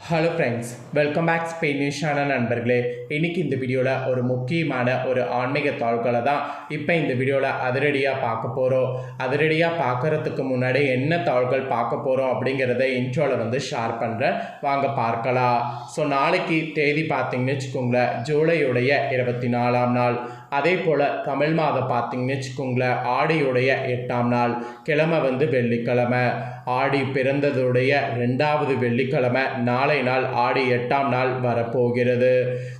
Hello friends, welcome back ஸ்பெயினிஷான நண்பர்களே. இன்றைக்கி இந்த வீடியோவில் ஒரு முக்கியமான ஒரு ஆன்மீக தாள்களை தான் இப்போ இந்த வீடியோவில் அதிரடியாக பார்க்க போகிறோம். அதிரடியாக பார்க்குறதுக்கு முன்னாடி என்ன தாள்கள் பார்க்க போகிறோம் அப்படிங்கிறத இன்ட்ரோவில் ஷேர் பண்ணுறேன், வாங்க பார்க்கலாம். ஸோ நாளைக்கு தேதி பார்த்திங்கன்னு வச்சுக்கோங்களேன், ஜூலையுடைய 24ஆம் நாள். அதே போல் தமிழ் மாதம் பார்த்திங்கன்னு வச்சுக்கோங்களேன், ஆடியுடைய 8ஆம் நாள். கிழமை வெள்ளிக்கிழமை. ஆடி பிறந்ததுடைய 2வது வெள்ளிக்கிழமை நாளை நாள் ஆடி 8ஆம் நாள் வரப்போகிறது.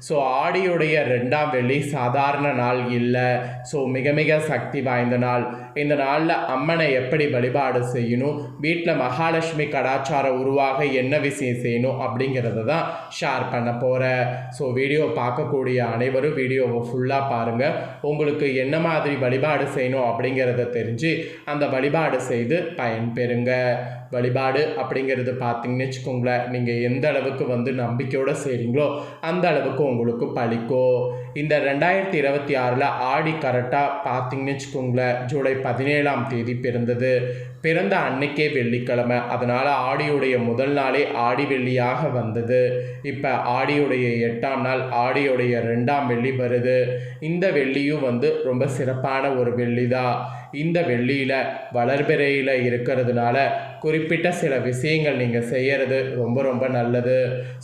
ஸோ ஆடியுடைய 2ஆம் வெள்ளி சாதாரண நாள் இல்லை. ஸோ மிக மிக சக்தி வாய்ந்த நாள். இந்த நாளில் அம்மனை எப்படி வழிபாடு செய்யணும், வீட்டில் மகாலட்சுமி கடாச்சாரம் உருவாக என்ன விஷயம் செய்யணும் அப்படிங்கிறத தான் ஷேர் பண்ண போகிறேன். ஸோ வீடியோ பார்க்கக்கூடிய அனைவரும் வீடியோவை ஃபுல்லாக பாருங்கள். உங்களுக்கு என்ன மாதிரி வழிபாடு செய்யணும் அப்படிங்கிறத தெரிஞ்சு அந்த வழிபாடு செய்து பயன்பெறுங்க. வழிபாடு அப்படிங்கிறது பார்த்திங்கன்னு வச்சுக்கோங்களேன், நீங்கள் எந்த அளவுக்கு நம்பிக்கையோடு செய்கிறீங்களோ அந்த அளவுக்கு உங்களுக்கு பலிக்கும். இந்த 2026 ஆடி கரெக்டாக பார்த்திங்கன்னு வச்சுக்கோங்களேன், ஜூலை 17ஆம் தேதி பிறந்தது. பிறந்த அன்னைக்கே வெள்ளிக்கிழமை. அதனால் ஆடியுடைய முதல் நாளே ஆடி வெள்ளியாக வந்தது. இப்போ ஆடியுடைய 8ஆம் நாள் ஆடியுடைய 2ஆம் வெள்ளி வருது. இந்த வெள்ளியும் ரொம்ப சிறப்பான ஒரு வெள்ளி தான். இந்த வெள்ளியில் வளர்பிறையில் இருக்கிறதுனால குறிப்பிட்ட சில விஷயங்கள் நீங்கள் செய்கிறது ரொம்ப ரொம்ப நல்லது.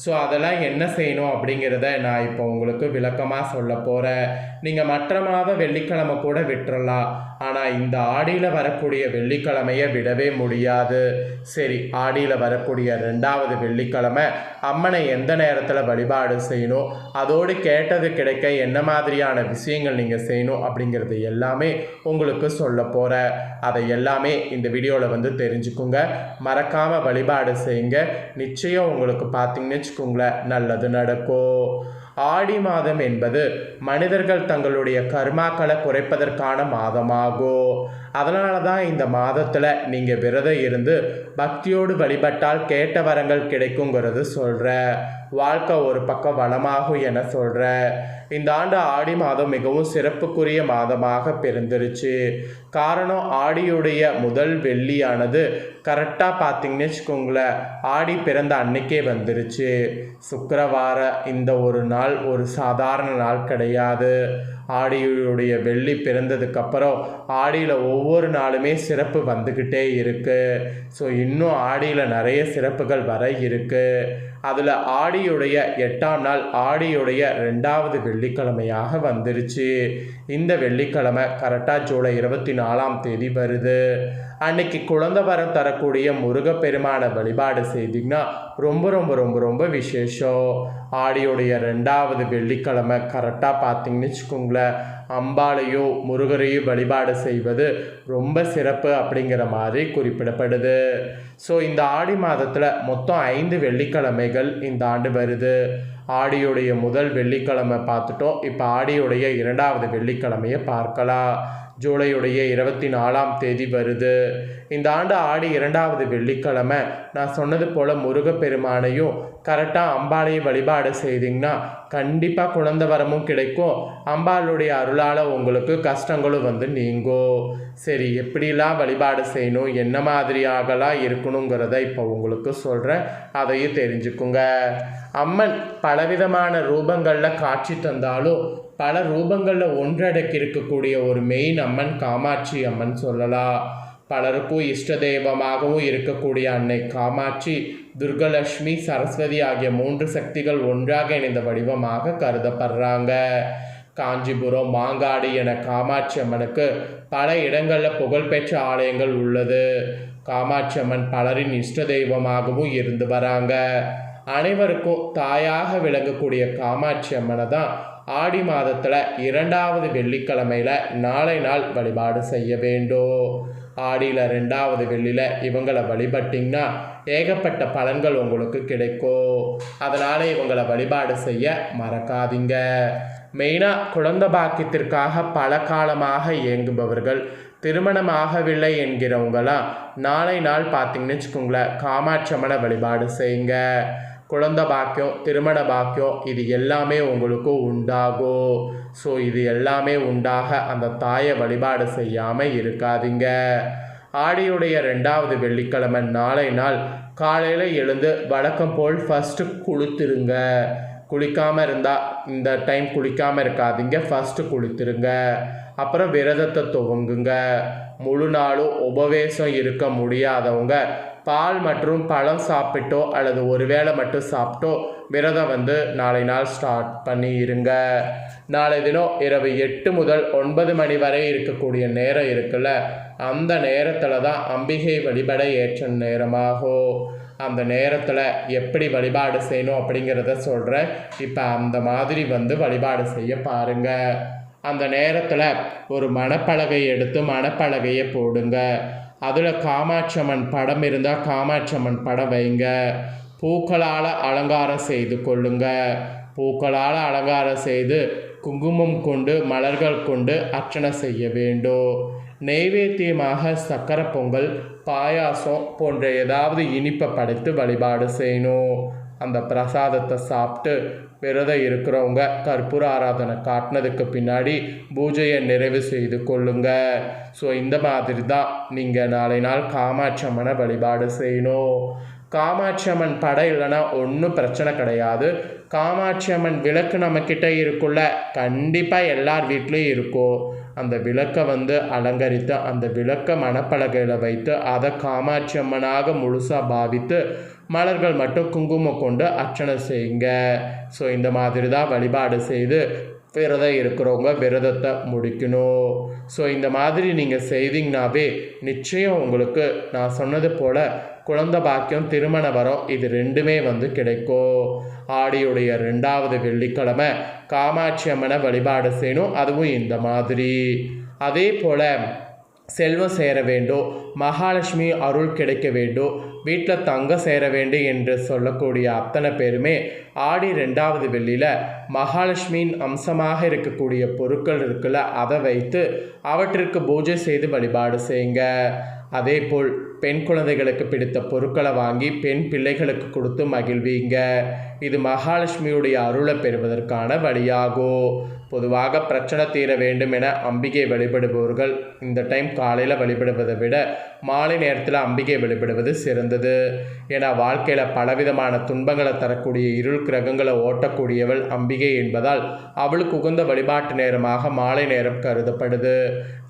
ஸோ அதெல்லாம் என்ன செய்யணும் அப்படிங்கிறத நான் இப்போ உங்களுக்கு விளக்கமாக சொல்ல போகிறேன். நீங்கள் மற்ற மாத வெள்ளிக்கிழமை கூட விட்டுறலாம், ஆனால் இந்த ஆடியில் வரக்கூடிய வெள்ளிக்கிழமையை விடவே முடியாது. சரி, ஆடியில் வரக்கூடிய 2வது வெள்ளிக்கிழமை அம்மனை எந்த நேரத்தில் வழிபாடு செய்யணும், அதோடு கேட்டது கிடைக்க என்ன மாதிரியான விஷயங்கள் நீங்கள் செய்யணும் அப்படிங்கிறது எல்லாமே உங்களுக்கு சொல்ல போகிறேன். அதை எல்லாமே இந்த வீடியோவில் தெரிஞ்சுக்குங்க. மறக்காமல் வழிபாடு செய்யுங்க. நிச்சயம் உங்களுக்கு பார்த்திங்கன்னு வச்சுக்கோங்களேன், நல்லது நடக்கும். ஆடி மாதம் என்பது மனிதர்கள் தங்களுடைய கர்மாக்களை குறைப்பதற்கான மாதமாகும். அதனால தான் இந்த மாதத்தில் நீங்கள் விரதம் இருந்து பக்தியோடு வழிபட்டால் கேட்ட வரங்கள் கிடைக்குங்கிறது சொல்கிறேன். வாழ்க்கை ஒரு பக்கம் வளமாகும் என சொல்கிறேன். இந்த ஆண்டு ஆடி மாதம் மிகவும் சிறப்புக்குரிய மாதமாக பிறந்துருச்சு. காரணம், ஆடியுடைய முதல் வெள்ளியானது கரெக்டாக பார்த்திங்கன்னு வச்சுக்கோங்களேன், ஆடி பிறந்த அன்னைக்கே வந்துருச்சு. சுக்கிரவார இந்த ஒரு நாள் ஒரு சாதாரண நாள் கிடையாது. ஆடியுடைய வெள்ளி பிறந்ததுக்கப்புறம் ஆடியில் ஒவ்வொரு நாளுமே சிறப்பு வந்துக்கிட்டே இருக்குது. ஸோ இன்னும் ஆடியில் நிறைய சிறப்புகள் வர இருக்குது. அதில் ஆடியுடைய 8ஆம் நாள் ஆடியுடைய 2வது வெள்ளிக்கிழமையாக வந்துருச்சு. இந்த வெள்ளிக்கிழமை கரெக்டாக ஜூலை 24ஆம் தேதி வருது. அன்னைக்கு குழந்தை வரம் தரக்கூடிய முருகப்பெருமான வழிபாடு செய்திங்கன்னா ரொம்ப ரொம்ப ரொம்ப ரொம்ப விசேஷம். ஆடியுடைய 2வது வெள்ளிக்கிழமை கரெக்டாக பார்த்திங்கன்னு வச்சுக்கோங்களேன், அம்பாளையோ முருகரையோ வழிபாடு செய்வது ரொம்ப சிறப்பு அப்படிங்கிற மாதிரி குறிப்பிடப்படுது. ஸோ இந்த ஆடி மாதத்தில் மொத்தம் 5 வெள்ளிக்கிழமைகள் இந்த ஆண்டு வருது. ஆடியுடைய முதல் வெள்ளிக்கிழமை பார்த்துட்டோம். இப்போ ஆடியுடைய 2வது வெள்ளிக்கிழமையை பார்க்கலாம். ஜூலையுடைய 24ஆம் தேதி வருது. இந்த ஆண்டு ஆடி 2வது வெள்ளிக்கிழமை நான் சொன்னது போல் முருகப்பெருமானையும் கரெக்டாக அம்பாளையும் வழிபாடு செய்திங்கன்னா கண்டிப்பாக குழந்தை வரமும் கிடைக்கும். அம்பாளுடைய அருளால் உங்களுக்கு கஷ்டங்களும் நீங்கும். சரி, எப்படிலாம் வழிபாடு செய்யணும், என்ன மாதிரியாகலாம் இருக்கணுங்கிறத இப்போ உங்களுக்கு சொல்கிறேன், அதையும் தெரிஞ்சுக்குங்க. அம்மன் பலவிதமான ரூபங்களில் காட்சி தந்தாலும் பல ரூபங்களில் ஒன்றடக்கி இருக்கக்கூடிய ஒரு மெயின் அம்மன் காமாட்சி அம்மன் சொல்லலாம். பலருக்கும் இஷ்ட தெய்வமாகவும் இருக்கக்கூடிய அன்னை காமாட்சி துர்கலட்சுமி சரஸ்வதி ஆகிய 3 சக்திகள் ஒன்றாக இணைந்த வடிவமாக கருதப்படுறாங்க. காஞ்சிபுரம், மாங்காடு என காமாட்சி அம்மனுக்கு பல இடங்களில் புகழ்பெற்ற ஆலயங்கள் உள்ளது. காமாட்சி அம்மன் பலரின் இஷ்ட தெய்வமாகவும் இருந்து வராங்க. அனைவருக்கும் தாயாக விளங்கக்கூடிய காமாட்சி அம்மனை தான் ஆடி மாதத்தில் 2வது வெள்ளிக்கிழமையில் நாளை நாள் வழிபாடு செய்ய வேண்டும். ஆடியில் 2வது வெள்ளியில் இவங்களை வழிபட்டிங்கன்னா ஏகப்பட்ட பலன்கள் உங்களுக்கு கிடைக்கும். அதனால் இவங்களை வழிபாடு செய்ய மறக்காதீங்க. மெயினாக குழந்தை பாக்கியத்திற்காக பல காலமாக இயங்குபவர்கள், திருமணமாகவில்லை என்கிறவங்களாம் நாளை நாள் பார்த்திங்கன்னு வச்சுக்கோங்களேன், காமாட்சி அம்மனை வழிபாடு செய்யுங்க. குழந்தை பாக்கியம், திருமண பாக்கியம் இது எல்லாமே உங்களுக்கு உண்டாகும். ஸோ இது எல்லாமே உண்டாக அந்த தாயை வழிபாடு செய்யாமல் இருக்காதீங்க. ஆடியுடைய 2வது வெள்ளிக்கிழமை நாளை நாள் காலையில் எழுந்து வழக்கம் போல் ஃபஸ்ட்டு குளித்துருங்க. குளிக்காமல் இருந்தால் இந்த டைம் குளிக்காமல் இருக்காதீங்க, ஃபஸ்ட்டு குளித்துருங்க. அப்புறம் விரதத்தை துவங்குங்க. முழு நாளும் உபவேசம் இருக்க முடியாதவங்க பால் மற்றும் பழம் சாப்பிட்டோ அல்லது ஒரு வேளை மட்டும் சாப்பிட்டோ விரதம் நாளை நாள் ஸ்டார்ட் பண்ணி இருங்க. நாளை தினம் இரவு 8 முதல் 9 மணி வரை இருக்கக்கூடிய நேரம் இருக்குல்ல, அந்த நேரத்தில் தான் அம்பிகை வழிபட ஏற்ற நேரமாகும். அந்த நேரத்தில் எப்படி வழிபாடு செய்யணும் அப்படிங்கிறத சொல்கிறேன். இப்போ அந்த மாதிரி வழிபாடு செய்ய பாருங்கள். அந்த நேரத்தில் ஒரு மணப்பலகை எடுத்து மணப்பலகையை போடுங்க. அதில் காமாட்சி அம்மன் படம் இருந்தால் காமாட்சி அம்மன் படம் வைங்க. பூக்களால் அலங்காரம் செய்து கொள்ளுங்க. பூக்களால் அலங்காரம் செய்து குங்குமம் கொண்டு மலர்கள் கொண்டு அர்ச்சனை செய்ய வேண்டும். நெய்வேத்தியமாக சக்கரை பொங்கல், பாயாசம் போன்ற ஏதாவது இனிப்பை படைத்து வழிபாடு செய்யணும். அந்த பிரசாதத்தை சாப்பிட்டு விரதம் இருக்கிறவங்க கற்பூர ஆராதனை காட்டினதுக்கு பின்னாடி பூஜையை நிறைவு செய்து கொள்ளுங்க. ஸோ இந்த மாதிரி தான் நீங்கள் நாளை நாள் காமாட்சி அம்மனை வழிபாடு செய்யணும். காமாட்சி அம்மன் படம் இல்லைன்னா ஒன்றும் பிரச்சனை கிடையாது. காமாட்சி அம்மன் விளக்கு நம்மக்கிட்ட இருக்குள்ள, கண்டிப்பாக எல்லார் வீட்லேயும் இருக்கும். அந்த விளக்கை அலங்கரித்து அந்த விளக்கை மணப்பலகையில் வைத்து அதை காமாட்சி அம்மனாக முழுசாக பாவித்து மலர்கள் மட்டும் குங்குமம் கொண்டு அர்ச்சனை செய்யுங்க. ஸோ இந்த மாதிரி தான் வழிபாடு செய்து விரதம் இருக்கிறவங்க விரதத்தை முடிக்கணும். ஸோ இந்த மாதிரி நீங்கள் செய்தீங்கன்னாவே நிச்சயம் உங்களுக்கு நான் சொன்னது போல் குழந்தை பாக்கியம், திருமண வரம் இது ரெண்டுமே கிடைக்கும். ஆடியுடைய 2வது வெள்ளிக்கிழமை காமாட்சி அம்மனை வழிபாடு செய்யணும். அதுவும் இந்த மாதிரி. அதே போல் செல்வம் சேர வேண்டும், மகாலட்சுமி அருள் கிடைக்க வேண்டும், வீட்டில் தங்க சேர வேண்டும் என்று சொல்லக்கூடிய அத்தனை பேருமே ஆடி 2வது வெள்ளியில் மகாலட்சுமியின் அம்சமாக இருக்கக்கூடிய பொருட்கள் இருக்குல்ல, அதை வைத்து அவற்றிற்கு பூஜை செய்து வழிபாடு செய்யுங்க. அதே போல் பெண் குழந்தைகளுக்கு பிடித்த பொருட்களை வாங்கி பெண் பிள்ளைகளுக்கு கொடுத்து மகிழ்வீங்க. இது மகாலட்சுமியுடைய அருளை பெறுவதற்கான வழியாகும். பொதுவாக பிரச்சனை தீர வேண்டும் என அம்பிகை வழிபடுபவர்கள் இந்த டைம் காலையில் வழிபடுவதை விட மாலை நேரத்தில் அம்பிகை வழிபடுவது சிறந்தது. ஏன்னா வாழ்க்கையில் பலவிதமான துன்பங்களை தரக்கூடிய இருள் கிரகங்களை ஓட்டக்கூடியவள் அம்பிகை என்பதால் அவளுக்கு உகந்த வழிபாட்டு நேரமாக மாலை நேரம் கருதப்படுது.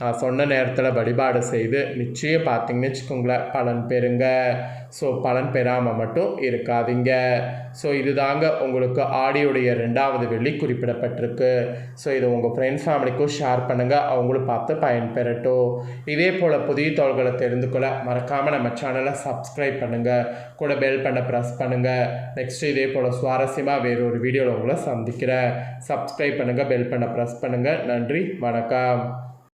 நான் சொன்ன நேரத்தில் வழிபாடு செய்து நிச்சயம் பார்த்தீங்கன்னு வச்சுக்கோங்களேன் பலன் பெறுங்க. ஸோ பலன் பெறாமல் மட்டும் இருக்காதீங்க. ஸோ இதுதாங்க உங்களுக்கு ஆடியுடைய 2வது வெள்ளி குறிப்பிடப்பட்டிருக்கு. ஸோ இது உங்கள் ஃப்ரெண்ட்ஸ் ஃபேமிலிக்கும் ஷேர் பண்ணுங்கள், அவங்களும் பார்த்து பயன்பெறட்டும். இதே போல் புதிய தகவல்களை தெரிந்து கொள்ள மறக்காமல் நம்ம சேனலை சப்ஸ்கிரைப் பண்ணுங்கள், கூட பெல் பண்ண ப்ரெஸ் பண்ணுங்கள். நெக்ஸ்ட்டு இதே போல் சுவாரஸ்யமாக வேறு ஒரு வீடியோவில் உங்களை சந்திக்கிறேன். சப்ஸ்கிரைப் பண்ணுங்கள், பெல் பண்ண ப்ரெஸ் பண்ணுங்கள். நன்றி, வணக்கம்.